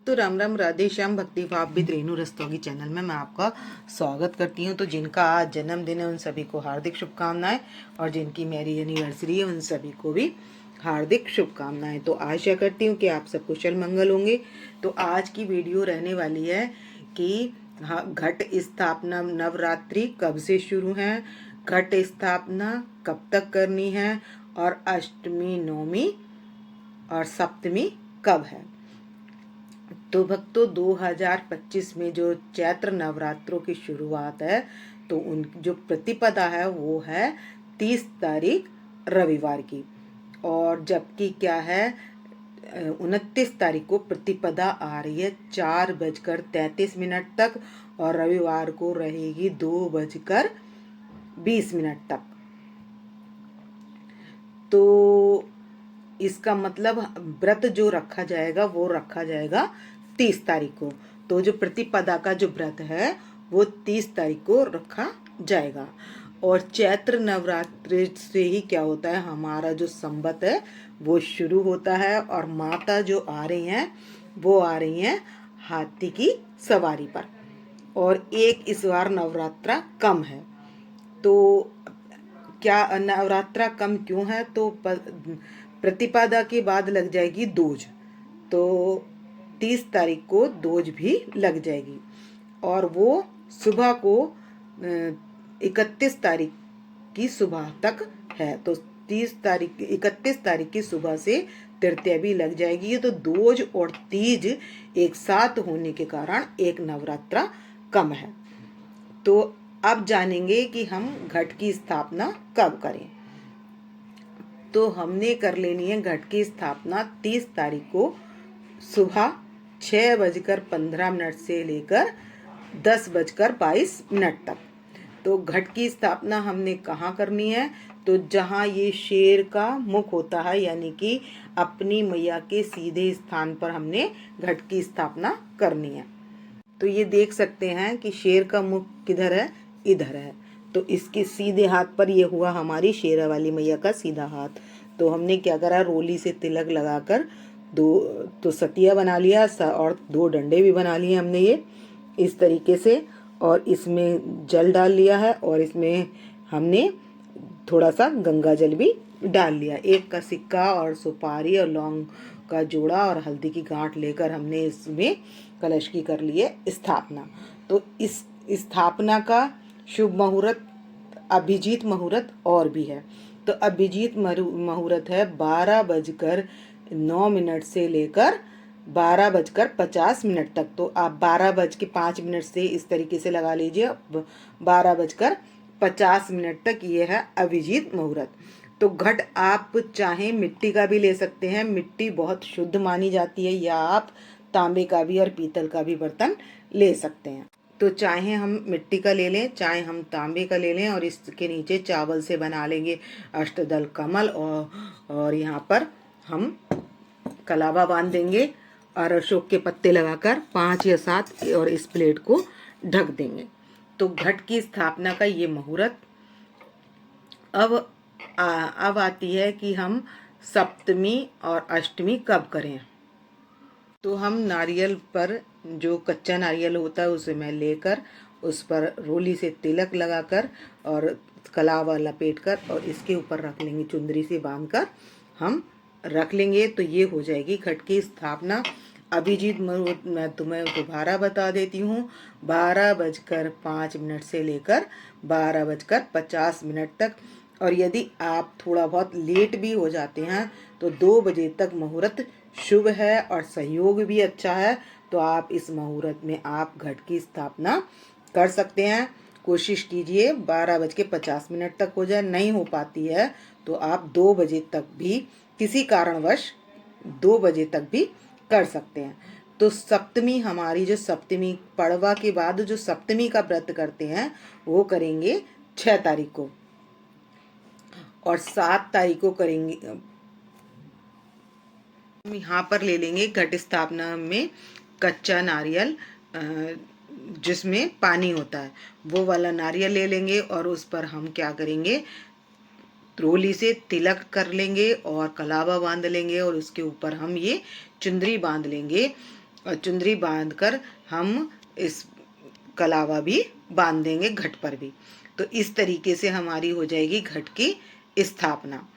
तो राम राम, राधे श्याम, भक्ति भाव विद रेणु रस्तोगी चैनल में मैं आपका स्वागत करती हूं। तो जिनका आज जन्मदिन है उन सभी को हार्दिक शुभकामनाएं, और जिनकी मैरिज एनिवर्सरी है उन सभी को भी हार्दिक शुभकामनाएं। तो आशा करती हूं कि आप सब कुशल मंगल होंगे। तो आज की वीडियो रहने वाली है कि घट स्थापना नवरात्रि कब से शुरू है, घट स्थापना कब तक करनी है, और अष्टमी, नवमी और सप्तमी कब है। तो भक्तों, 2025 में जो चैत्र नवरात्रों की शुरुआत है, तो उन जो प्रतिपदा है वो है 30 तारीख रविवार की, और जबकि क्या है 29 तारीख को प्रतिपदा आ रही है 4:33 तक, और रविवार को रहेगी 2:20 तक। तो इसका मतलब व्रत जो रखा जाएगा वो रखा जाएगा 30 तारीख को। तो जो प्रतिपदा का जो व्रत है वो 30 तारीख को रखा जाएगा। और चैत्र नवरात्रि से ही क्या होता है, हमारा जो संवत है वो शुरू होता है, और माता जो आ रही हैं वो आ रही हैं हाथी की सवारी पर। और एक इस बार नवरात्रा कम है। तो क्या नवरात्रा कम क्यों है, तो प्रतिपदा के बाद लग जाएगी दूज, तो 30 तारीख को दूज भी लग जाएगी, और वो सुबह को 31 तारीख की सुबह तक है। तो 31 तारीख की सुबह से तृतीया भी लग जाएगी। तो दूज और तीज एक साथ होने के कारण एक नवरात्रा कम है। तो अब जानेंगे कि हम घट की स्थापना कब करें। तो हमने कर लेनी है घट की स्थापना 30 तारीख को सुबह 6:15 से लेकर 10:22 तक। तो घट की स्थापना हमने कहाँ करनी है, तो जहाँ ये शेर का मुख होता है, यानी कि अपनी मैया के सीधे स्थान पर हमने घट की स्थापना करनी है। तो ये देख सकते हैं कि शेर का मुख किधर है, इधर है। तो इसके सीधे हाथ पर ये हुआ हमारी शेरा वाली मैया का सीधा हाथ। तो हमने क्या करा, रोली से तिलक लगाकर दो तो सतिया बना लिया, और 2 डंडे भी बना लिए हमने ये इस तरीके से, और इसमें जल डाल लिया है, और इसमें हमने थोड़ा सा गंगा जल भी डाल लिया। 1 का सिक्का और सुपारी और लौंग का जोड़ा और हल्दी की गांठ लेकर हमने इसमें कलश की कर लिए स्थापना। तो इस स्थापना का शुभ मुहूर्त, अभिजीत मुहूर्त और भी है। तो अभिजीत मुहूर्त है 12:09 से लेकर 12:50 तक। तो आप 12:05 से इस तरीके से लगा लीजिए, 12:50 तक ये है अभिजीत मुहूर्त। तो घट आप चाहें मिट्टी का भी ले सकते हैं, मिट्टी बहुत शुद्ध मानी जाती है, या आप तांबे का भी और पीतल का भी बर्तन ले सकते हैं। तो चाहे हम मिट्टी का ले लें, चाहे हम तांबे का ले लें, और इसके नीचे चावल से बना लेंगे अष्टदल कमल, और यहाँ पर हम कलावा बांध देंगे और अशोक के पत्ते लगाकर 5 या 7, और इस प्लेट को ढक देंगे। तो घट की स्थापना का ये मुहूर्त। अब आती है कि हम सप्तमी और अष्टमी कब करें। तो हम नारियल पर, जो कच्चा नारियल होता है उसे मैं लेकर उस पर रोली से तिलक लगाकर और कलावा लपेटकर और इसके ऊपर रख लेंगे, चुंदरी से बांधकर हम रख लेंगे। तो ये हो जाएगी घट की स्थापना। अभिजीत मुहूर्त मैं तुम्हें दोबारा बता देती हूँ, 12:05 से लेकर 12:50 तक। और यदि आप थोड़ा बहुत लेट भी हो जाते हैं तो 2 बजे तक मुहूर्त शुभ है और सहयोग भी अच्छा है। तो आप इस मुहूर्त में आप घट की स्थापना कर सकते हैं। कोशिश कीजिए 12:50 तक हो जाए, नहीं हो पाती है तो आप 2 बजे तक भी, किसी कारणवश 2 बजे तक भी कर सकते हैं। तो सप्तमी, हमारी जो सप्तमी, पड़वा के बाद जो सप्तमी का व्रत करते हैं वो करेंगे 6 तारीख को, और 7 तारीख को करेंगे। हम यहाँ पर ले लेंगे घट स्थापना में कच्चा नारियल, जिसमें पानी होता है, वो वाला नारियल ले लेंगे, और उस पर हम क्या करेंगे, रोली से तिलक कर लेंगे और कलावा बांध लेंगे, और उसके ऊपर हम ये चुंदरी बांध लेंगे। और चुंदरी बांधकर हम इस कलावा भी बांध देंगे घट पर भी। तो इस तरीके से हमारी हो जाएगी घट की स्थापना।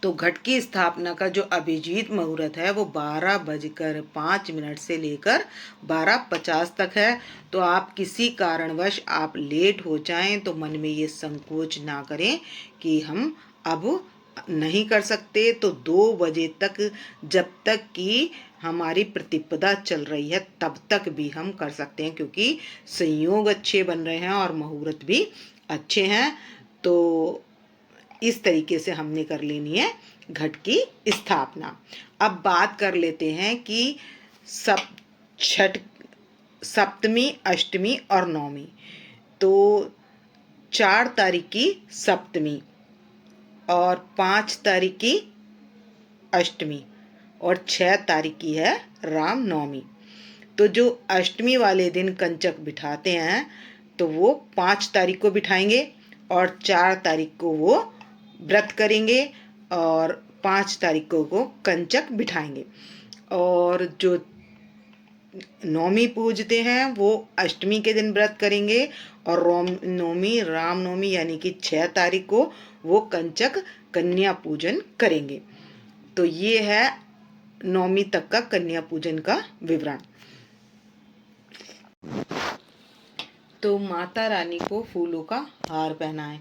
तो घट की स्थापना का जो अभिजीत मुहूर्त है वो 12:05 से लेकर 12:50 तक है। तो आप किसी कारणवश आप लेट हो जाएं तो मन में ये संकोच ना करें कि हम अब नहीं कर सकते। तो 2 बजे तक, जब तक कि हमारी प्रतिपदा चल रही है तब तक भी हम कर सकते हैं, क्योंकि संयोग अच्छे बन रहे हैं और मुहूर्त भी अच्छे हैं। तो इस तरीके से हमने कर लेनी है घट की स्थापना। अब बात कर लेते हैं कि छठ, सप्तमी, अष्टमी और नवमी। तो 4 तारीख की सप्तमी और 5 तारीख की अष्टमी और 6 तारीख की है रामनवमी। तो जो अष्टमी वाले दिन कंचक बिठाते हैं तो वो 5 तारीख को बिठाएंगे और 4 तारीख को वो व्रत करेंगे और 5 तारीख को कंचक बिठाएंगे। और जो नवमी पूजते हैं वो अष्टमी के दिन व्रत करेंगे और नवमी, रामनवमी यानी कि 6 तारीख को वो कंचक कन्या पूजन करेंगे। तो ये है नवमी तक का कन्या पूजन का विवरण। तो माता रानी को फूलों का हार पहनाएं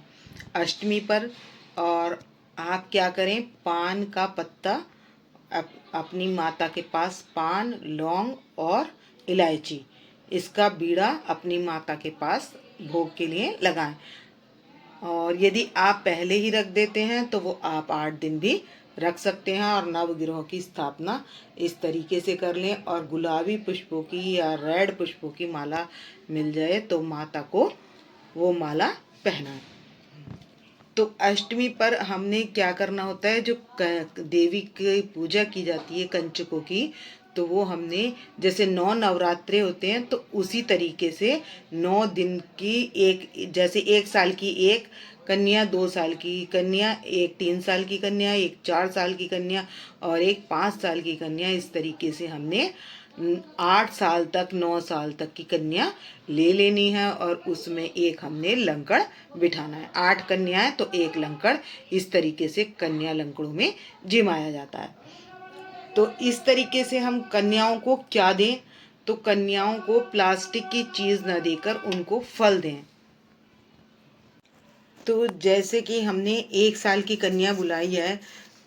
अष्टमी पर। और आप क्या करें, पान का पत्ता अपनी माता के पास, पान, लौंग और इलायची, इसका बीड़ा अपनी माता के पास भोग के लिए लगाएं। और यदि आप पहले ही रख देते हैं तो वो आप 8 दिन भी रख सकते हैं। और नवग्रहों की स्थापना इस तरीके से कर लें। और गुलाबी पुष्पों की या रेड पुष्पों की माला मिल जाए तो माता को वो माला पहनाएं। तो अष्टमी पर हमने क्या करना होता है, जो देवी की पूजा की जाती है कंचकों की, तो वो हमने जैसे 9 नवरात्रे होते हैं तो उसी तरीके से 9 दिन की एक, जैसे 1 साल की एक कन्या, 2 साल की कन्या, एक 3 साल की कन्या, एक 4 साल की कन्या और एक 5 साल की कन्या, इस तरीके से हमने 8 साल तक, 9 साल तक की कन्या ले लेनी है और उसमें एक हमने लंकड़ बिठाना है। 8 कन्याएं तो एक लंकड़, इस तरीके से कन्या लंकड़ों में जिमाया जाता है। तो इस तरीके से हम कन्याओं को क्या दें, तो कन्याओं को प्लास्टिक की चीज़ न देकर उनको फल दें। तो जैसे कि हमने 1 साल की कन्या बुलाई है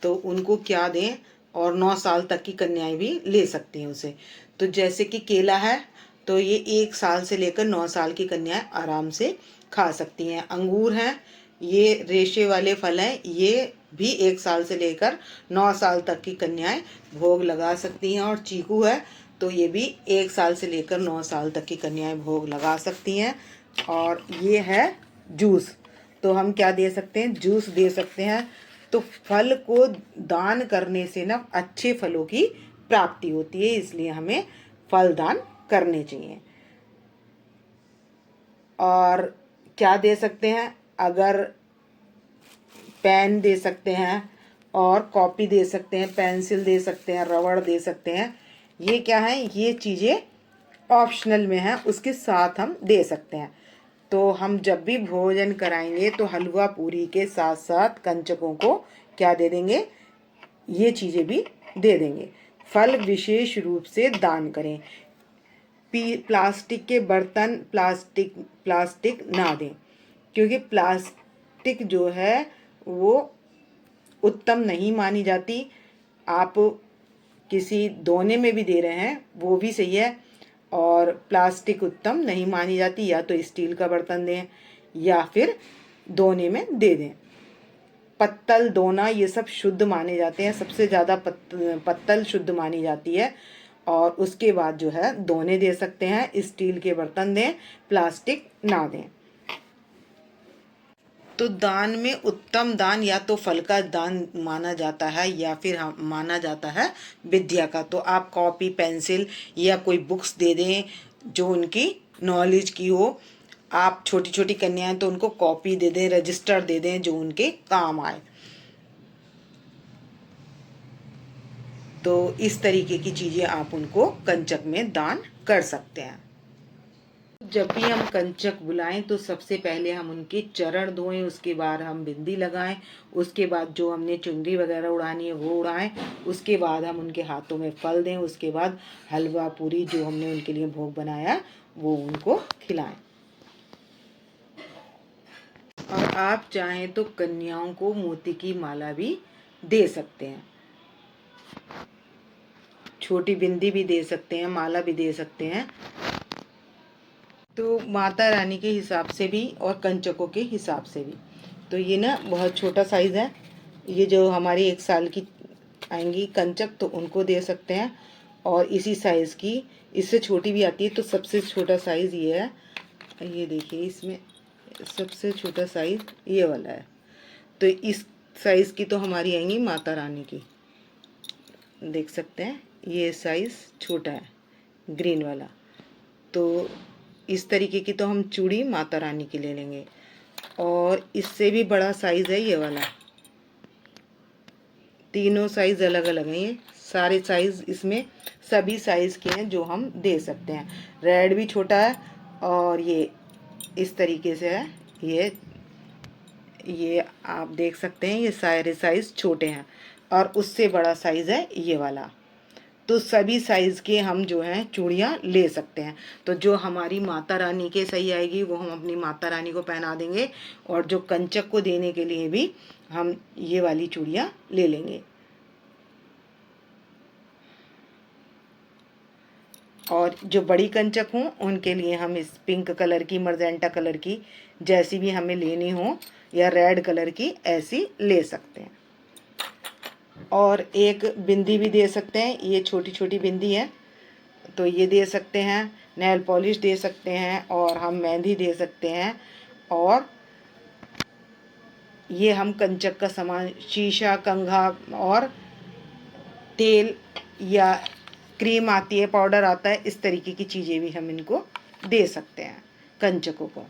तो उनको क्या दें, और 9 साल तक की कन्याएं भी ले सकती हैं उसे। तो जैसे कि केला है तो ये 1 साल से लेकर 9 साल की कन्याएं आराम से खा सकती हैं। अंगूर हैं, ये रेशे वाले फल हैं, ये भी 1 साल से लेकर 9 साल तक की कन्याएं भोग लगा सकती हैं। और चीकू है तो ये भी 1 साल से लेकर 9 साल तक की कन्याएं भोग लगा सकती हैं। और ये है जूस, तो हम क्या दे सकते हैं, जूस दे सकते हैं। तो फल को दान करने से ना अच्छे फलों की प्राप्ति होती है, इसलिए हमें फल दान करने चाहिए। और क्या दे सकते हैं, अगर पेन दे सकते हैं और कॉपी दे सकते हैं, पेंसिल दे सकते हैं, रबड़ दे सकते हैं। ये क्या है, ये चीज़ें ऑप्शनल में हैं, उसके साथ हम दे सकते हैं। तो हम जब भी भोजन कराएंगे तो हलवा पूरी के साथ साथ कंचकों को क्या दे देंगे, ये चीज़ें भी दे देंगे। फल विशेष रूप से दान करें। प्लास्टिक के बर्तन, प्लास्टिक ना दें, क्योंकि प्लास्टिक जो है वो उत्तम नहीं मानी जाती। आप किसी दोने में भी दे रहे हैं वो भी सही है, और प्लास्टिक उत्तम नहीं मानी जाती। या तो स्टील का बर्तन दें या फिर दोने में दे दें। पत्तल, दोना ये सब शुद्ध माने जाते हैं, सबसे ज़्यादा पत्तल शुद्ध मानी जाती है। और उसके बाद जो है दोने दे सकते हैं, स्टील के बर्तन दें, प्लास्टिक ना दें। तो दान में उत्तम दान या तो फल का दान माना जाता है या फिर माना जाता है विद्या का। तो आप कॉपी, पेंसिल या कोई बुक्स दे दें जो उनकी नॉलेज की हो। आप छोटी छोटी कन्याएं तो उनको कॉपी दे दें, रजिस्टर दे दें जो उनके काम आए। तो इस तरीके की चीज़ें आप उनको कंचक में दान कर सकते हैं। जब भी हम कंचक बुलाएं तो सबसे पहले हम उनके चरण धोएं, उसके बाद हम बिंदी लगाएं, उसके बाद जो हमने चुनरी वगैरह उड़ानी है वो उड़ाएं, उसके बाद हम उनके हाथों में फल दें, उसके बाद हलवा पूरी जो हमने उनके लिए भोग बनाया वो उनको खिलाएं। और आप चाहें तो कन्याओं को मोती की माला भी दे सकते हैं, छोटी बिंदी भी दे सकते हैं, माला भी दे सकते हैं। तो माता रानी के हिसाब से भी और कंचकों के हिसाब से भी। तो ये ना बहुत छोटा साइज़ है, ये जो हमारी 1 साल की आएंगी कंचक तो उनको दे सकते हैं, और इसी साइज़ की इससे छोटी भी आती है। तो सबसे छोटा साइज़ ये है, ये देखिए इसमें सबसे छोटा साइज़ ये वाला है। तो इस साइज़ की तो हमारी आएंगी माता रानी की, देख सकते हैं ये साइज़ छोटा है ग्रीन वाला। तो इस तरीके की तो हम चूड़ी माता रानी की ले लेंगे। और इससे भी बड़ा साइज़ है ये वाला, तीनों साइज़ अलग अलग हैं, ये सारे साइज़ इसमें सभी साइज़ के हैं जो हम दे सकते हैं। रेड भी छोटा है और ये इस तरीके से है, ये आप देख सकते हैं ये सारे साइज़ छोटे हैं, और उससे बड़ा साइज़ है ये वाला। तो सभी साइज़ के हम जो हैं चूड़ियाँ ले सकते हैं। तो जो हमारी माता रानी के सही आएगी वो हम अपनी माता रानी को पहना देंगे, और जो कंचक को देने के लिए भी हम ये वाली चूड़ियाँ ले लेंगे। और जो बड़ी कंचक हों उनके लिए हम इस पिंक कलर की, मर्जेंटा कलर की, जैसी भी हमें लेनी हो, या रेड कलर की, ऐसी ले सकते हैं। और एक बिंदी भी दे सकते हैं, ये छोटी छोटी बिंदी है तो ये दे सकते हैं, नेल पॉलिश दे सकते हैं, और हम मेहंदी दे सकते हैं। और ये हम कंचक का सामान, शीशा, कंघा और तेल या क्रीम आती है, पाउडर आता है, इस तरीके की चीज़ें भी हम इनको दे सकते हैं कंचकों को।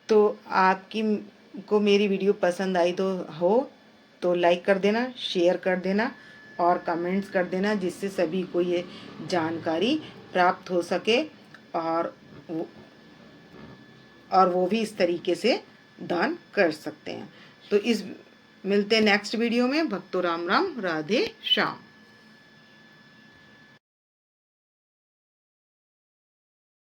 तो आपकी को मेरी वीडियो पसंद आई तो लाइक कर देना, शेयर कर देना और कमेंट्स कर देना, जिससे सभी को ये जानकारी प्राप्त हो सके, और वो भी इस तरीके से दान कर सकते हैं। तो मिलते हैं नेक्स्ट वीडियो में। भक्तों राम राम, राधे श्याम।